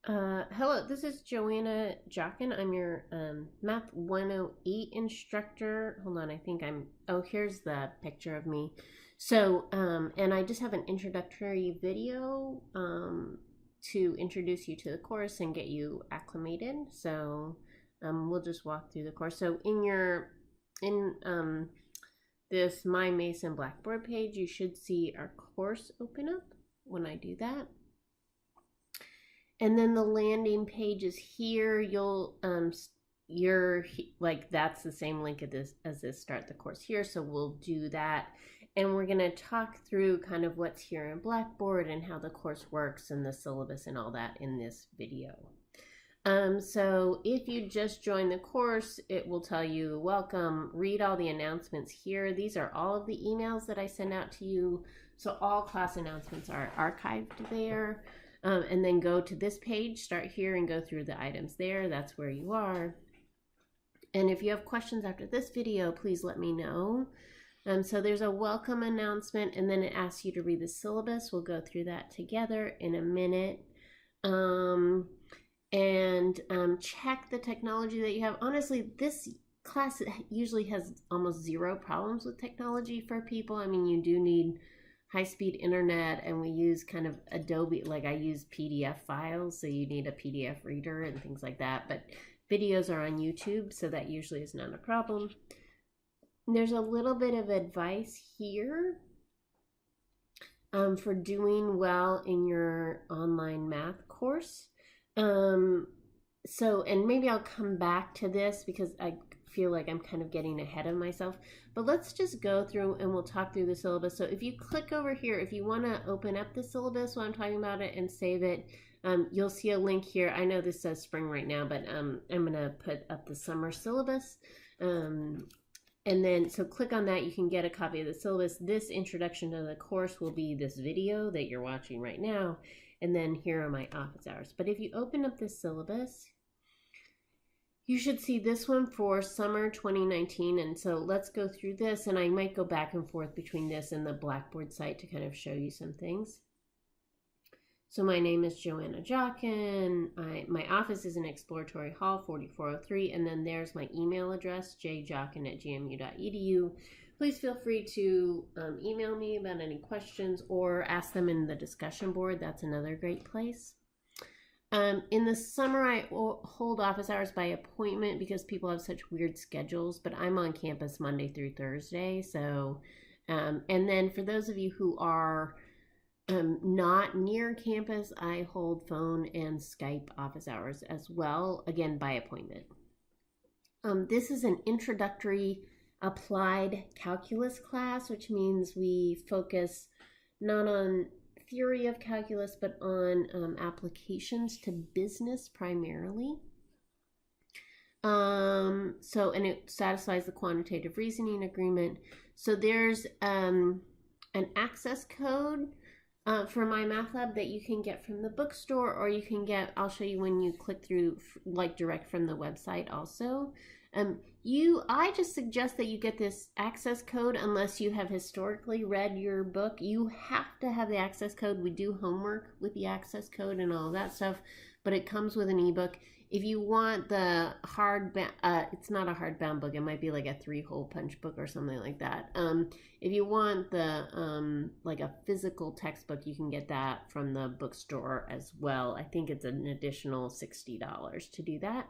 Hello, this is Joanna Jockin. I'm your Math 108 instructor. Hold on, I think here's the picture of me. So, and I just have an introductory video to introduce you to the course and get you acclimated. So, we'll just walk through the course. So, in this My Mason Blackboard page, you should see our course open up when I do that. And then the landing page is here. You're like, that's the same link as this start the course here. So we'll do that. And we're going to talk through kind of what's here in Blackboard and how the course works and the syllabus and all that in this video. So if you just joined the course, it will tell you, welcome, read all the announcements here. These are all of the emails that I send out to you. So all class announcements are archived there. And then go to this page, start here and go through the items there. That's where you are. And if you have questions after this video, please let me know. So there's a welcome announcement, and then it asks you to read the syllabus. We'll go through that together in a minute. Check the technology that you have. Honestly, this class usually has almost zero problems with technology for people. I mean, you do need high-speed internet, and we use kind of Adobe, like I use PDF files, so you need a PDF reader and things like that. But videos are on YouTube, so that usually is not a problem. And there's a little bit of advice here for doing well in your online math course. And maybe I'll come back to this because I feel like I'm kind of getting ahead of myself, but let's just go through and we'll talk through the syllabus. So if you click over here, if you want to open up the syllabus while I'm talking about it and save it, you'll see a link here. I know this says spring right now, but I'm going to put up the summer syllabus. And then, so click on that, you can get a copy of the syllabus. This introduction to the course will be this video that you're watching right now. And then here are my office hours. But if you open up the syllabus, you should see this one for summer 2019. And so let's go through this, and I might go back and forth between this and the Blackboard site to kind of show you some things. So my name is Joanna Jockin. My office is in Exploratory Hall 4403, and then there's my email address, jjockin@gmu.edu. Please feel free to email me about any questions or ask them in the discussion board. That's another great place. In the summer, I hold office hours by appointment because people have such weird schedules, but I'm on campus Monday through Thursday. So, and then for those of you who are not near campus, I hold phone and Skype office hours as well, again, by appointment. This is an introductory applied calculus class, which means we focus not on theory of calculus, but on applications to business primarily. And it satisfies the quantitative reasoning agreement. So there's an access code for Mymathlab that you can get from the bookstore, or you can get, I'll show you when you click through, like direct from the website also. I just suggest that you get this access code unless you have historically read your book. You have to have the access code. We do homework with the access code and all of that stuff, but it comes with an ebook. If you want the it's not a hardbound book. It might be like a 3-hole punch book or something like that. If you want the like a physical textbook, you can get that from the bookstore as well. I think it's an additional $60 to do that.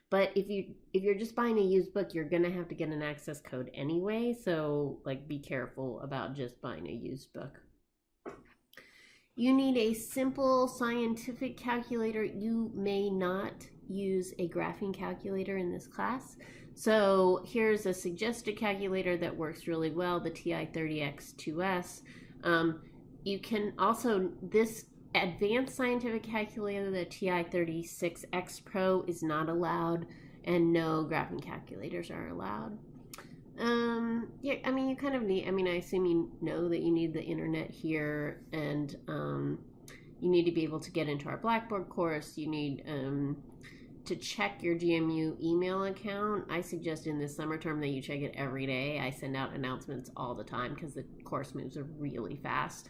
But if you're just buying a used book, you're gonna have to get an access code anyway. So like, be careful about just buying a used book. You need a simple scientific calculator. You may not use a graphing calculator in this class. So here's a suggested calculator that works really well, the TI-30X2S. You can also, this advanced scientific calculator, the TI-36X Pro, is not allowed, and no graphing calculators are allowed. Yeah, I mean, you kind of need, I mean, I assume you know that you need the internet here, and you need to be able to get into our Blackboard course. You need to check your GMU email account. I suggest in this summer term that you check it every day. I send out announcements all the time because the course moves really fast.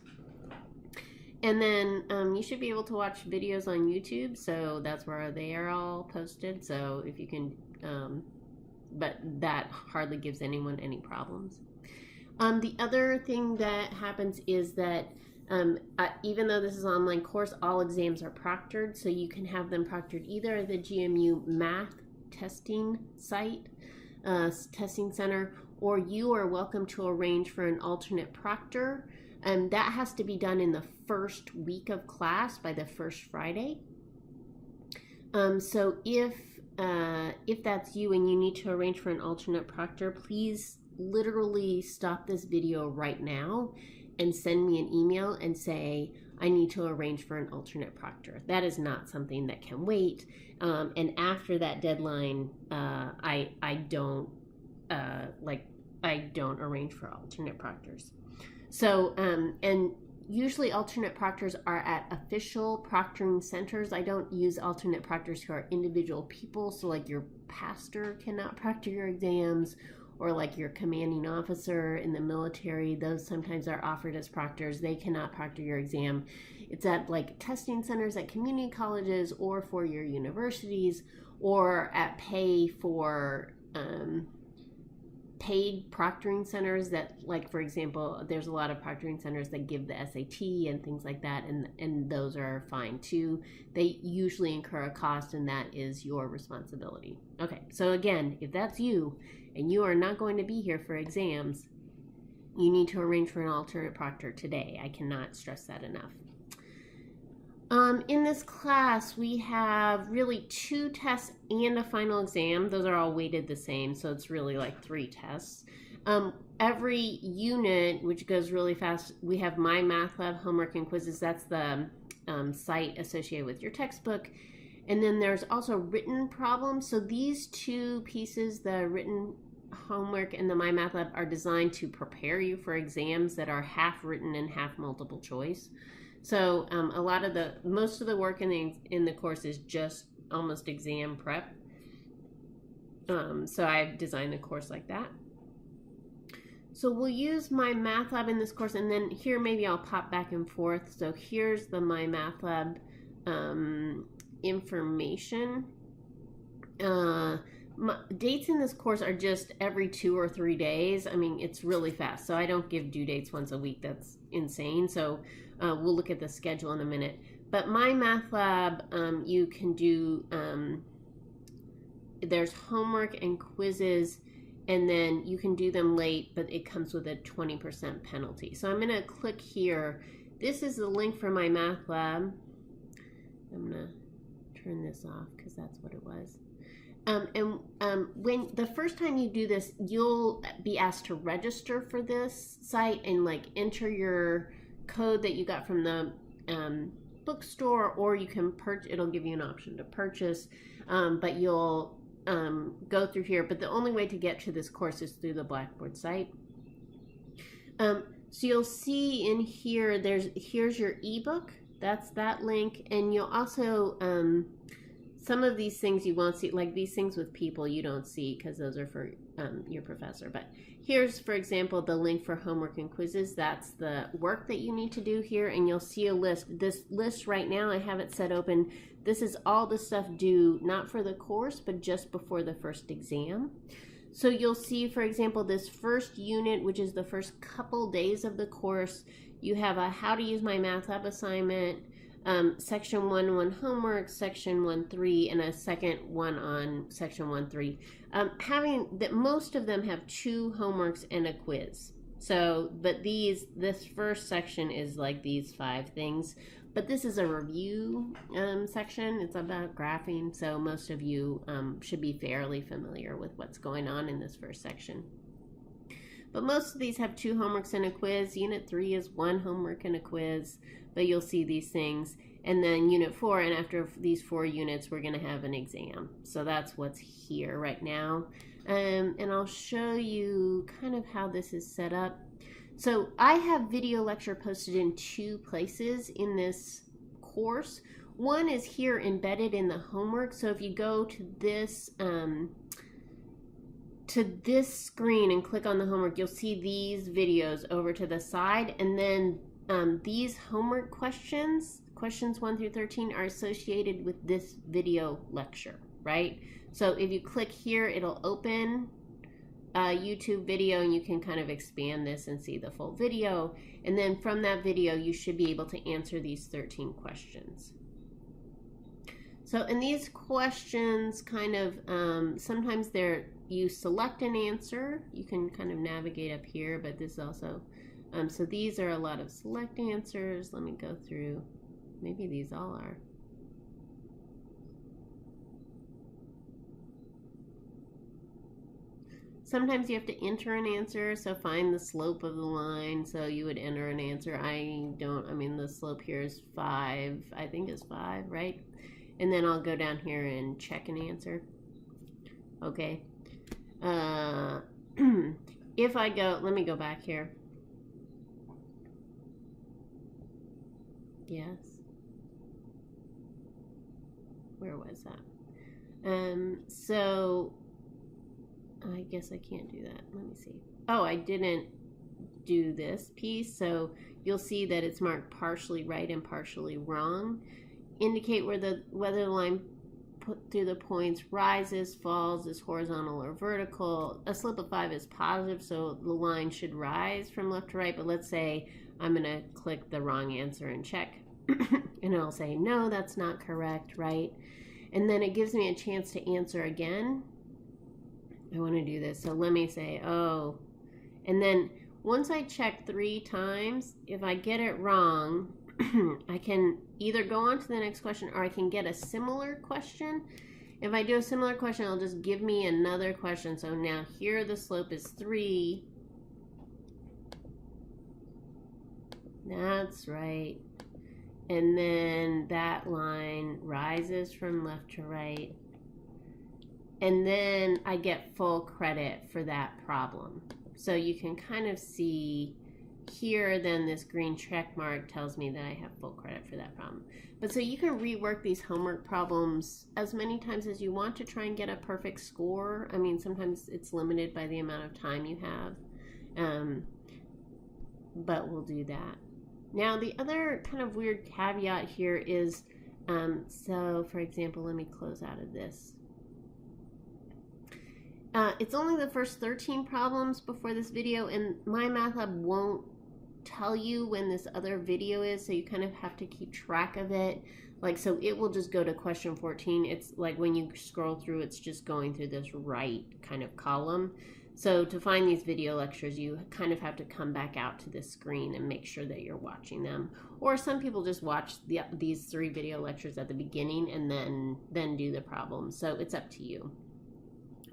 And then you should be able to watch videos on YouTube, so that's where they are all posted. So if you can, but that hardly gives anyone any problems. The other thing that happens is that even though this is an online course, all exams are proctored, so you can have them proctored either at the GMU Math Testing site, Testing Center, or you are welcome to arrange for an alternate proctor. That has to be done in the first week of class by the first Friday. So if that's you and you need to arrange for an alternate proctor, please literally stop this video right now and send me an email and say, I need to arrange for an alternate proctor. That is not something that can wait. And after that deadline, I don't arrange for alternate proctors. So, and usually alternate proctors are at official proctoring centers. I don't use alternate proctors who are individual people. So like your pastor cannot proctor your exams, or like your commanding officer in the military, those sometimes are offered as proctors. They cannot proctor your exam. It's at like testing centers at community colleges or for your universities, or at paid proctoring centers that, like, for example, there's a lot of proctoring centers that give the SAT and things like that, and those are fine too. They usually incur a cost, and that is your responsibility. Okay, so again, if that's you and you are not going to be here for exams, you need to arrange for an alternate proctor today. I cannot stress that enough. In this class, we have really 2 tests and a final exam. Those are all weighted the same, so it's really like 3 tests. Every unit, which goes really fast, we have Mymathlab Homework and Quizzes. That's the site associated with your textbook. And then there's also written problems. So these 2 pieces, the written homework and the Mymathlab, are designed to prepare you for exams that are half written and half multiple choice. So most of the work in the course is just almost exam prep. So I've designed the course like that. So we'll use Mymathlab in this course, and then here maybe I'll pop back and forth. So here's the Mymathlab information. Dates in this course are just every 2 or 3 days. I mean, it's really fast. So I don't give due dates once a week. That's insane. So we'll look at the schedule in a minute. But Mymathlab, you can do, there's homework and quizzes, and then you can do them late, but it comes with a 20% penalty. So I'm going to click here. This is the link for Mymathlab. I'm going to turn this off because that's what it was. When the first time you do this, you'll be asked to register for this site and like enter your code that you got from the bookstore, or you can it'll give you an option to purchase, but you'll go through here. But the only way to get to this course is through the Blackboard site. So you'll see in here, here's your ebook. That's that link, and you'll also some of these things you won't see, like these things with people you don't see because those are for your professor. But here's, for example, the link for homework and quizzes. That's the work that you need to do here, and you'll see a list. This list right now, I have it set open. This is all the stuff due, not for the course, but just before the first exam. So you'll see, for example, this first unit, which is the first couple days of the course, you have a how to use Mymathlab assignment, section 1.1 homework, section 1.3, and a second one on section 1.3. Having that, most of them have 2 homeworks and a quiz. So, but this first section is like these 5 things. But this is a review section. It's about graphing, so most of you should be fairly familiar with what's going on in this first section. But most of these have 2 homeworks and a quiz. Unit 3 is 1 homework and a quiz, but you'll see these things. And then Unit 4, and after these 4 units, we're going to have an exam. So that's what's here right now. And I'll show you kind of how this is set up. So I have video lecture posted in 2 places in this course. One is here embedded in the homework. So if you go to this screen and click on the homework, you'll see these videos over to the side, and then these homework questions, questions 1 through 13, are associated with this video lecture, right? So if you click here, it'll open a YouTube video, and you can kind of expand this and see the full video. And then from that video, you should be able to answer these 13 questions. So in these questions, kind of, sometimes you select an answer. You can kind of navigate up here, but this also, so these are a lot of select answers. Let me go through, maybe these all are. Sometimes you have to enter an answer, so find the slope of the line. So you would enter an answer. The slope here is 5, I think is 5, right? And then I'll go down here and check an answer. Okay. If I go, let me go back here. Yes. Where was that? So I guess I can't do that. Let me see. Oh, I didn't do this piece. So you'll see that it's marked partially right and partially wrong. Indicate whether the line put through the points rises, falls, is horizontal or vertical. A slope of 5 is positive, so the line should rise from left to right. But let's say I'm going to click the wrong answer and check. And it'll say, no, that's not correct, right? And then it gives me a chance to answer again. I want to do this. So let me say, oh. And then once I check 3 times, if I get it wrong, I can either go on to the next question, or I can get a similar question. If I do a similar question, it'll just give me another question. So now here the slope is 3. That's right. And then that line rises from left to right. And then I get full credit for that problem. So you can kind of see here, then this green check mark tells me that I have full credit for that problem. But so you can rework these homework problems as many times as you want to try and get a perfect score. I mean, sometimes it's limited by the amount of time you have, but we'll do that. Now, the other kind of weird caveat here is, so for example, let me close out of this. It's only the first 13 problems before this video, and Mymathlab won't tell you when this other video is, so you kind of have to keep track of it. Like, so it will just go to question 14. It's like when you scroll through, it's just going through this right kind of column. So to find these video lectures, you kind of have to come back out to this screen and make sure that you're watching them. Or some people just watch these 3 video lectures at the beginning and then do the problem. So it's up to you.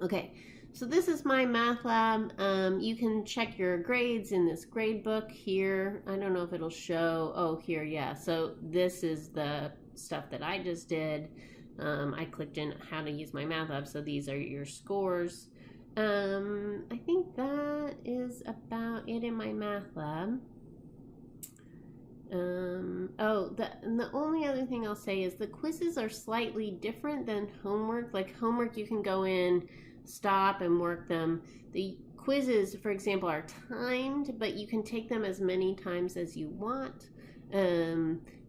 Okay, so this is Mymathlab. You can check your grades in this grade book here. I don't know if it'll show. Oh, here, yeah. So this is the stuff that I just did. I clicked in how to use Mymathlab, so these are your scores. I think that is about it in Mymathlab. The only other thing I'll say is the quizzes are slightly different than homework. Like homework, you can go in, stop and work them. The quizzes, for example, are timed, but you can take them as many times as you want.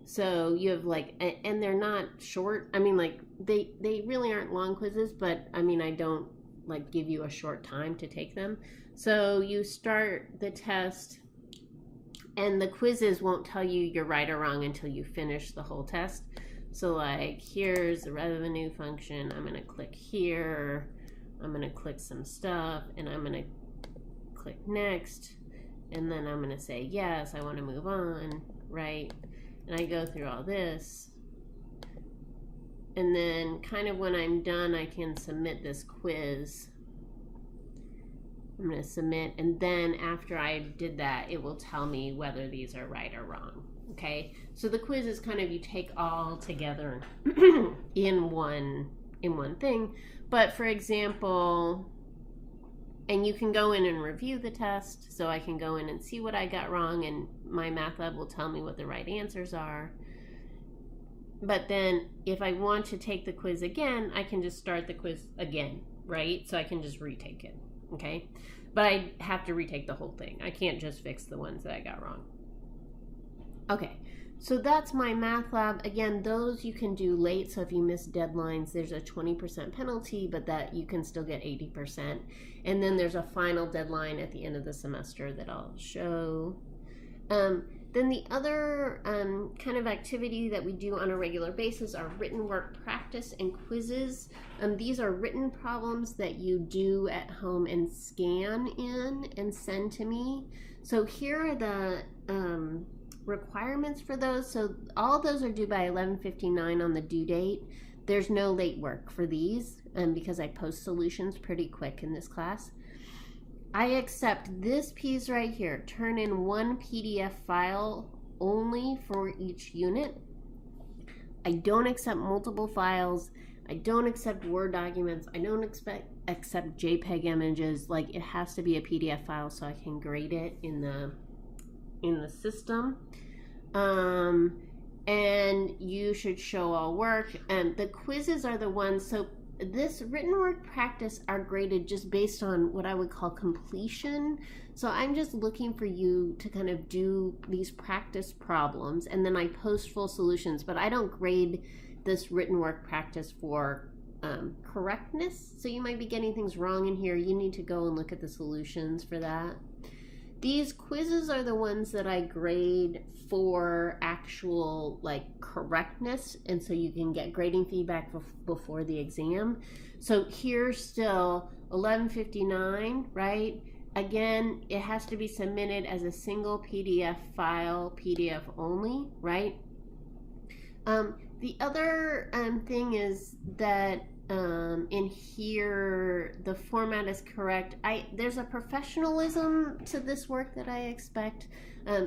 So you have and they're not short. I mean, like they really aren't long quizzes, but I mean, I don't give you a short time to take them. So you start the test, and the quizzes won't tell you you're right or wrong until you finish the whole test. So here's the revenue function. I'm going to click here. I'm going to click some stuff, and I'm going to click next. And then I'm going to say, yes, I want to move on, right? And I go through all this. And then kind of when I'm done, I can submit this quiz. I'm going to submit, and then after I did that, it will tell me whether these are right or wrong. Okay, so the quiz is kind of you take all together in one thing. But for example, and you can go in and review the test, so I can go in and see what I got wrong, and Mymathlab will tell me what the right answers are. But then if I want to take the quiz again, I can just start the quiz again, right? So I can just retake it, okay? But I have to retake the whole thing. I can't just fix the ones that I got wrong. Okay, so that's Mymathlab. Again, those you can do late, so if you miss deadlines, there's a 20% penalty, but that you can still get 80%. And then there's a final deadline at the end of the semester that I'll show. Then the other kind of activity that we do on a regular basis are written work practice and quizzes. These are written problems that you do at home and scan in and send to me. So here are the requirements for those. So all those are due by 11:59 on the due date. There's no late work for these because I post solutions pretty quick in this class. I accept this piece right here. Turn in one PDF file only for each unit. I don't accept multiple files. I don't accept Word documents. I don't accept JPEG images. Like, it has to be a PDF file so I can grade it in the system. And you should show all work. And the quizzes are the ones, so this written work practice are graded just based on what I would call completion. So I'm just looking for you to kind of do these practice problems, and then I post full solutions, but I don't grade this written work practice for correctness. So you might be getting things wrong in here. You need to go and look at the solutions for that. These quizzes are the ones that I grade for actual like correctness, and so you can get grading feedback before the exam. So here's still 11:59, right? Again, it has to be submitted as a single PDF file, PDF only, right? The other thing is that in here the format is correct. There's a professionalism to this work that I expect,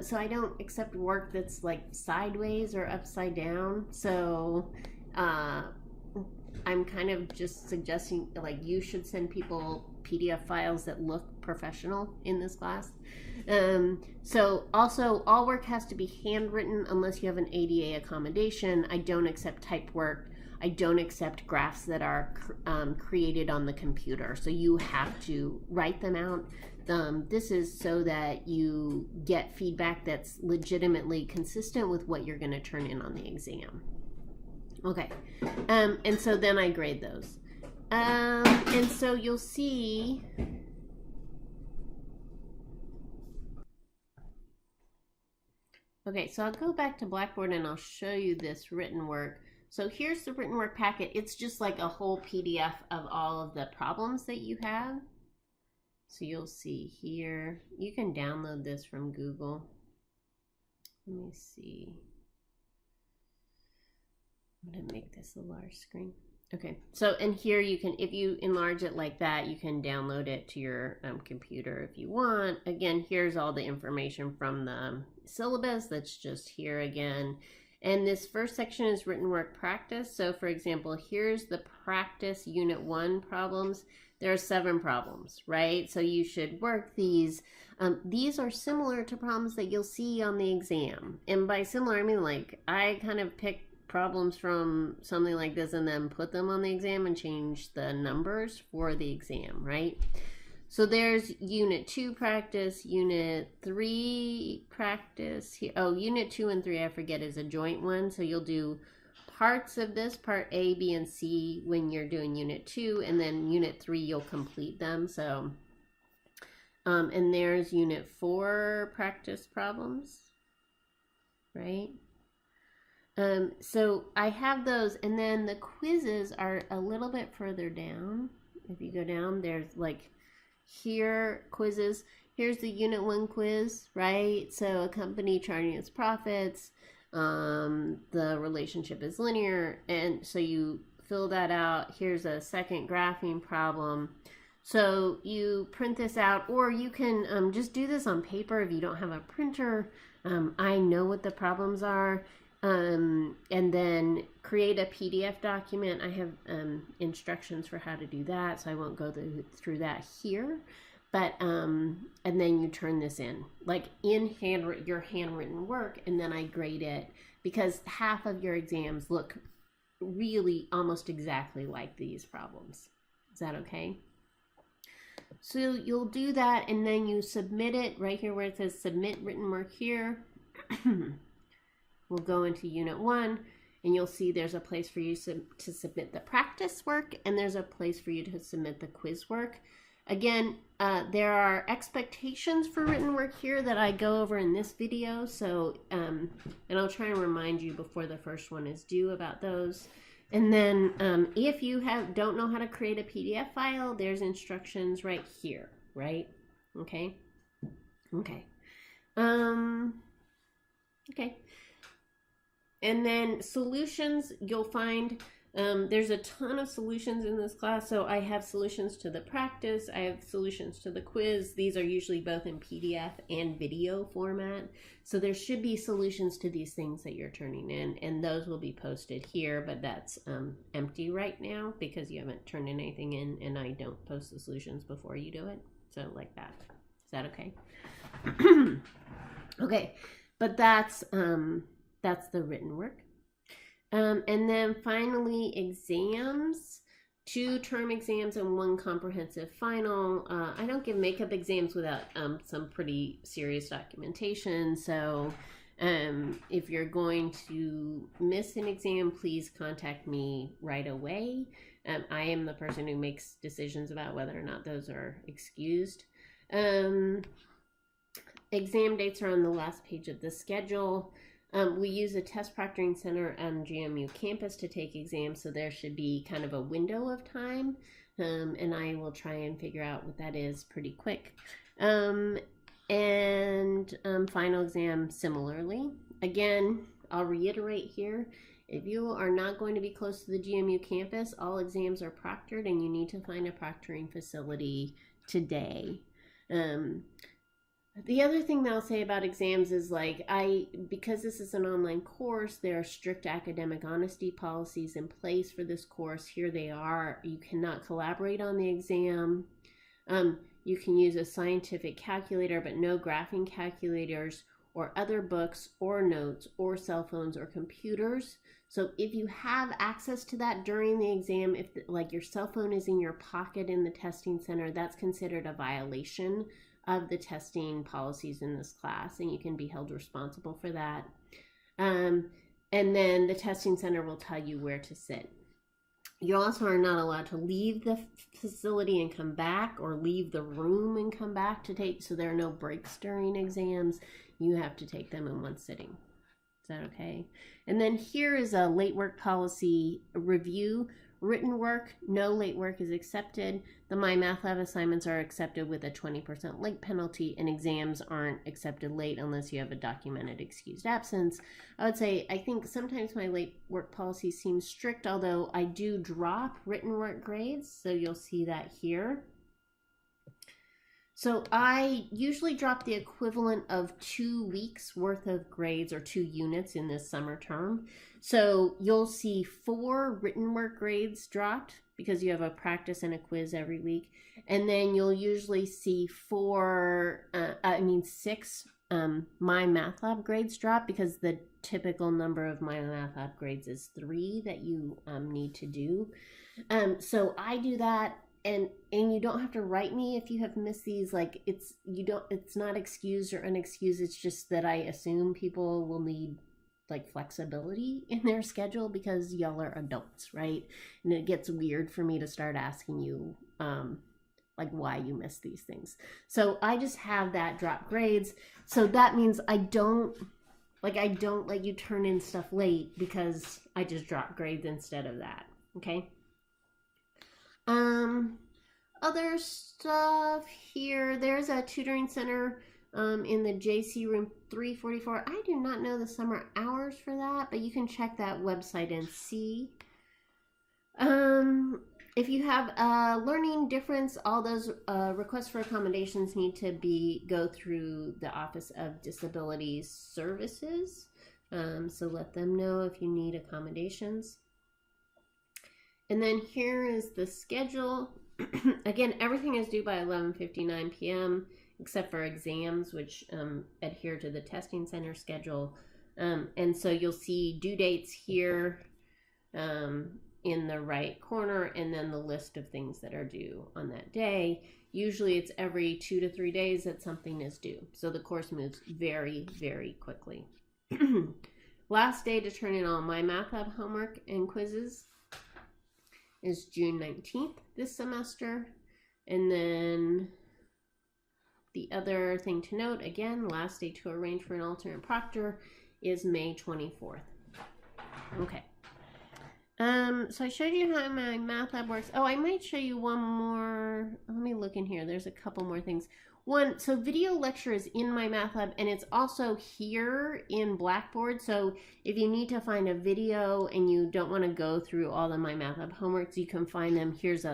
so I don't accept work that's like sideways or upside down. So I'm kind of just suggesting like you should send people PDF files that look professional in this class. So also all work has to be handwritten unless you have an ADA accommodation. I don't accept typed work. I don't accept graphs that are created on the computer. So you have to write them out. This is so that you get feedback that's legitimately consistent with what you're going to turn in on the exam. Okay, and so then I grade those. And so you'll see okay, so I'll go back to Blackboard and I'll show you this written work. So here's the written work packet. It's just like a whole PDF of all of the problems that you have. So you'll see here, you can download this from Google. Let me see. I'm gonna make this a large screen. Okay, so and here you can, if you enlarge it like that, you can download it to your computer if you want. Again, here's all the information from the syllabus that's just here again. And this first section is written work practice. So for example, here's the practice unit 1 problems. There are 7 problems, right? So you should work these. These are similar to problems that you'll see on the exam. And by similar, I mean like I kind of pick problems from something like this and then put them on the exam and change the numbers for the exam, right? So there's unit 2 practice, unit 3 practice. Oh, unit 2 and 3 I forget is a joint one. So you'll do parts of this, part A, B, and C when you're doing unit 2, and then unit 3 you'll complete them. So and there's unit 4 practice problems, right? So I have those, and then the quizzes are a little bit further down. If you go down, there's like here quizzes. Here's the unit 1 quiz, right? So a company charting its profits, the relationship is linear, and so you fill that out. Here's a second graphing problem. So you print this out, or you can just do this on paper if you don't have a printer. I know what the problems are. And then create a PDF document. I have instructions for how to do that, so I won't go through that here. But and then you turn this in, like in your handwritten work, and then I grade it because half of your exams look really almost exactly like these problems. Is that okay? So you'll do that, and then you submit it right here where it says submit written work here. we'll go into Unit 1, and you'll see there's a place for you to submit the practice work, and there's a place for you to submit the quiz work. Again, there are expectations for written work here that I go over in this video, so, and I'll try and remind you before the first one is due about those. And then if you don't know how to create a PDF file, there's instructions right here, right? Okay. Okay. Okay. And then solutions, you'll find there's a ton of solutions in this class. So I have solutions to the practice. I have solutions to the quiz. These are usually both in PDF and video format. So there should be solutions to these things that you're turning in, and those will be posted here, but that's empty right now because you haven't turned anything in, and I don't post the solutions before you do it. So like that. Is that okay? Okay, but that's the written work. And then finally, exams, 2 term exams and 1 comprehensive final. I don't give makeup exams without some pretty serious documentation. So if you're going to miss an exam, please contact me right away. I am the person who makes decisions about whether or not those are excused. Exam dates are on the last page of the schedule. We use a test proctoring center on GMU campus to take exams, so there should be kind of a window of time, and I will try and figure out what that is pretty quick. And final exam similarly. Again, I'll reiterate here, if you are not going to be close to the GMU campus, all exams are proctored, and you need to find a proctoring facility today. The other thing that I'll say about exams is because this is an online course, there are strict academic honesty policies in place for this course. Here they are. You cannot collaborate on the exam. You can use a scientific calculator, but no graphing calculators or other books or notes or cell phones or computers. So if you have access to that during the exam, if your cell phone is in your pocket in the testing center, that's considered a violation of the testing policies in this class, and you can be held responsible for that. And then the testing center will tell you where to sit. You also are not allowed to leave the facility and come back, or leave the room and come back to take, so there are no breaks during exams. You have to take them in one sitting. Is that okay? And then here is a late work policy review. Written work, no late work is accepted. The Mymathlab assignments are accepted with a 20% late penalty, and exams aren't accepted late unless you have a documented excused absence. I would say, I think sometimes my late work policy seems strict, although I do drop written work grades, so you'll see that here. So I usually drop the equivalent of 2 weeks worth of grades, or 2 units in this summer term. So you'll see 4 written work grades dropped because you have a practice and a quiz every week. And then you'll usually see 6 Mymathlab grades drop, because the typical number of Mymathlab grades is 3 that you need to do. So I do that. And you don't have to write me if you have missed these. It's not excused or unexcused. It's just that I assume people will need flexibility in their schedule because y'all are adults, right? And it gets weird for me to start asking you why you missed these things. So I just have that drop grades. So that means I don't let you turn in stuff late, because I just drop grades instead of that. Okay. Other stuff here, there's a tutoring center in the JC room 344. I do not know the summer hours for that, but you can check that website and see. If you have a learning difference, all those requests for accommodations need to go through the Office of Disability Services. So let them know if you need accommodations. And then here is the schedule. Again, everything is due by 11:59 p.m. except for exams, which adhere to the testing center schedule. And so you'll see due dates here in the right corner, and then the list of things that are due on that day. Usually it's every 2 to 3 days that something is due. So the course moves very, very quickly. Last day to turn in all Mymathlab homework and quizzes is June 19th this semester. And then the other thing to note, again, last day to arrange for an alternate proctor is May 24th. Okay. So I showed you how Mymathlab works. Oh, I might show you one more. Let me look in here. There's a couple more things. One, so video lecture is in Mymathlab, and it's also here in Blackboard. So if you need to find a video and you don't want to go through all the Mymathlab homeworks, you can find them. Here's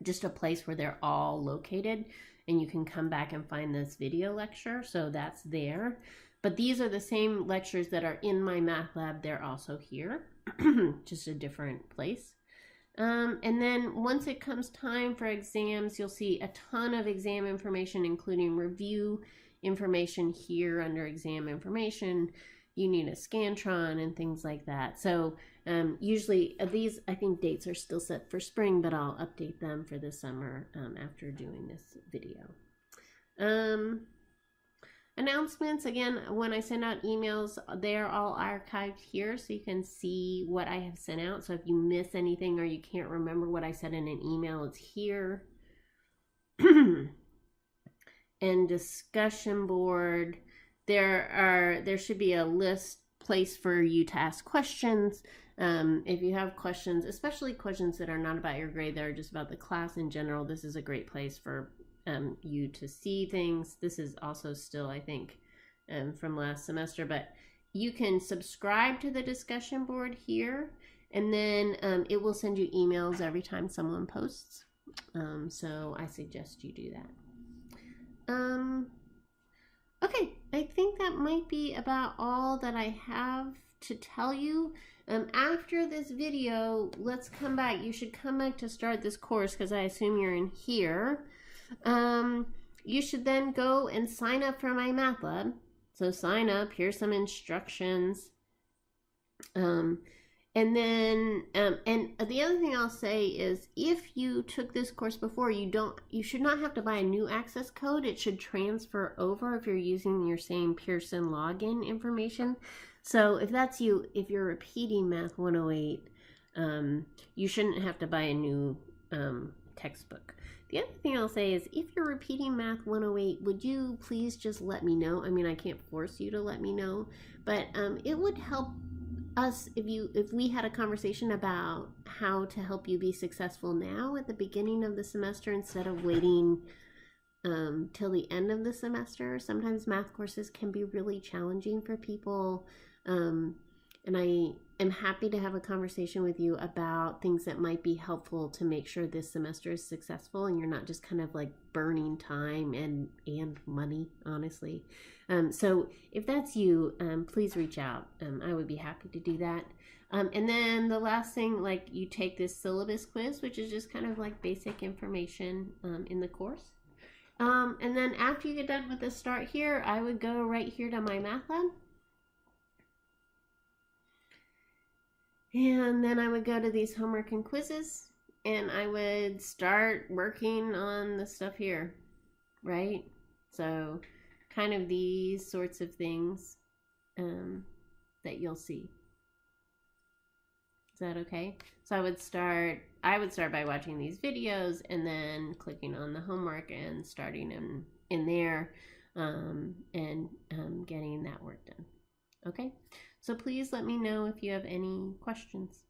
just a place where they're all located, and you can come back and find this video lecture. So that's there. But these are the same lectures that are in Mymathlab. They're also here, just a different place. And then once it comes time for exams, you'll see a ton of exam information, including review information here under exam information. You need a Scantron and things like that. So usually these, I think dates are still set for spring, but I'll update them for the summer after doing this video. Announcements, again, when I send out emails, they're all archived here so you can see what I have sent out. So if you miss anything or you can't remember what I said in an email, it's here. And discussion board, there should be a place for you to ask questions. If you have questions, especially questions that are not about your grade, that are just about the class in general, this is a great place for you to see things. This is also still, I think, from last semester, but you can subscribe to the discussion board here, and then it will send you emails every time someone posts. So I suggest you do that. Okay, I think that might be about all that I have to tell you. After this video, let's come back. You should come back to start this course because I assume you're in here. You should then go and sign up for Mymathlab. So sign up, here's some instructions. And then, and the other thing I'll say is if you took this course before, you should not have to buy a new access code. It should transfer over if you're using your same Pearson login information. So if that's you, if you're repeating Math 108, you shouldn't have to buy a new textbook. The other thing I'll say is if you're repeating Math 108, would you please just let me know? I mean, I can't force you to let me know, but it would help us if we had a conversation about how to help you be successful now at the beginning of the semester instead of waiting till the end of the semester. Sometimes math courses can be really challenging for people, and I am happy to have a conversation with you about things that might be helpful to make sure this semester is successful and you're not just kind of like burning time and money, honestly. So if that's you, please reach out. I would be happy to do that. And then the last thing, like you take this syllabus quiz, which is just kind of like basic information in the course. And then after you get done with the start here, I would go right here to Mymathlab. And then I would go to these homework and quizzes, and I would start working on the stuff here, right? So kind of these sorts of things that you'll see. Is that okay? So I would start by watching these videos and then clicking on the homework and starting in there and getting that work done. Okay? So please let me know if you have any questions.